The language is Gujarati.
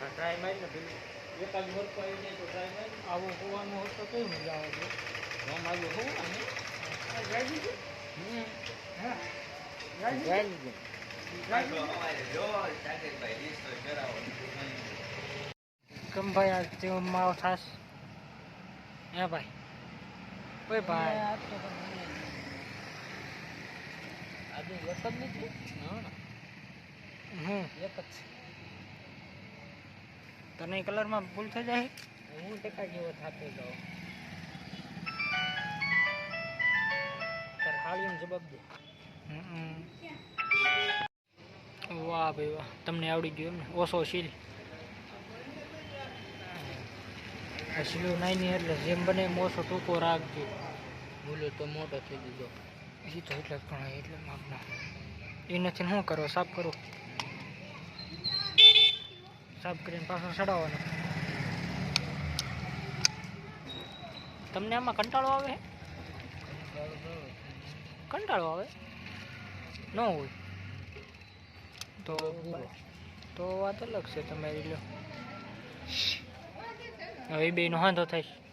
ટ્રાય મારી ને એકાદ મોરકો આવી જાય તો ટ્રાય મારી આવો હોવાનું હોત તો કઈ મજા આવે છે આમ આવ્યું હોવાનું કમ ભાઈ આજ તેઓ માવો થાસ હે ભાઈ ઓય ભાઈ આજે એક જ નથી એક જ તને કલરમાં ભૂલ થઈ જાય હું ટેકા જેવો થાકી જાઉં તાર ખાલી જવાબ દે વાહ ભાઈ વાહ તમને આવડી ગયું એમ ને ઓછો શીલ શીલું નાની એટલે જેમ બને એમ ઓછો ટૂંકો રાખજો ભૂલો તો મોટો થઈ દીધો એ તો એટલે જ પણ એટલે માપના એ નથી શું કરો સાફ કરો સાફ કરીને પાછો ચડાવવાનો તમને આમાં કંટાળો આવે કંટાળો આવે ન હોય તો વાત અલગ છે તમારી લો હવે બેનો વાંધો થાય